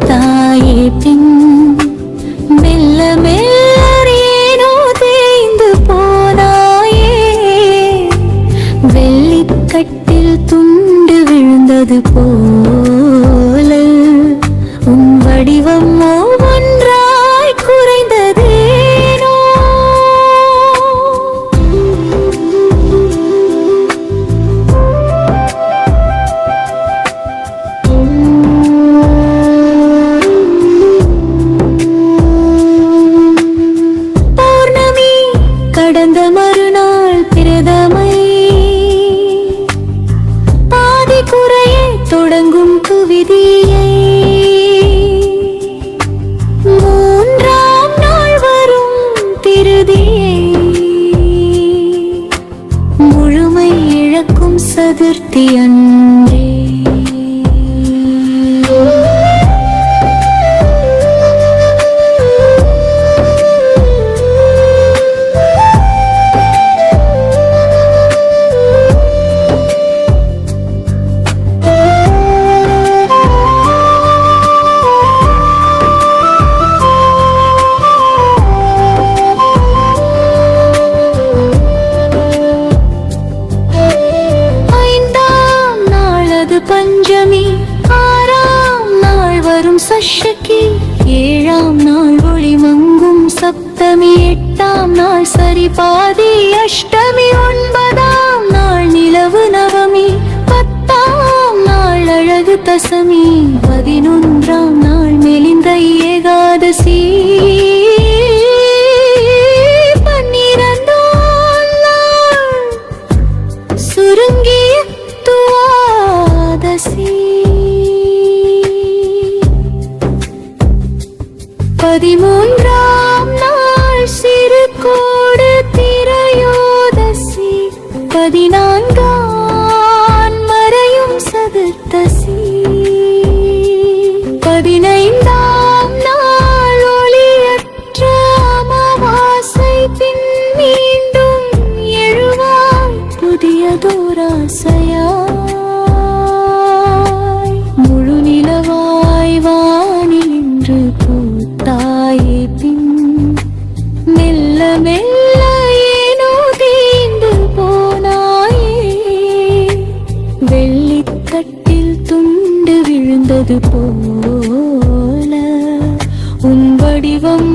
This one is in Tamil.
பூத்தாயே பின் மெல்ல மெல்லேனோ தேய்ந்து போனாயே. வெள்ளிக்கட்டில் துண்டு விழுந்தது போல உன் வடிவம் ஒவ்வொன்றாய் குறைந்ததேனோ. பௌர்ணமி கடந்த மறுநாள் பிரதமை பாதி குறைய தொடங்கும் குவிதியை. மூன்றாம் நாள் வரும் திருதியை முழுமை இழக்கும் சதுர்த்தி அன்றே. பஞ்சமி ஆறாம் நாள் வரும் சஷ்டி. ஏழாம் நாள் ஒளி மங்கும் சப்தமி. எட்டாம் நாள் சரி பாதி அஷ்டமி. ஒன்பதாம் நாள் நிலவு நவமி. பத்தாம் நாள் அழகு தசமி. 11ஆம் நாள் மெலிந்த ஏகாதசி. 12ஆம் நாள் சுருங்கிய துவாதசி. 13ஆம் நாள் சிறு கோடு திரையோதசி. 14ஆம் மறையும் சதுர்த்தசி. 15ஆம் நாள் ஒளியற்ற அமாவாசை. பின் மீண்டும் எழுவாய் புதியதோராசையா. முழு நிலவாய் வானில் நின்று பூத்தாயே பின் மெல்ல மெல்ல ஏனோ தேய்ந்து போனாயே. வெள்ளிக்கட்டில் துண்டு விழுந்தது போல உன் வடிவம்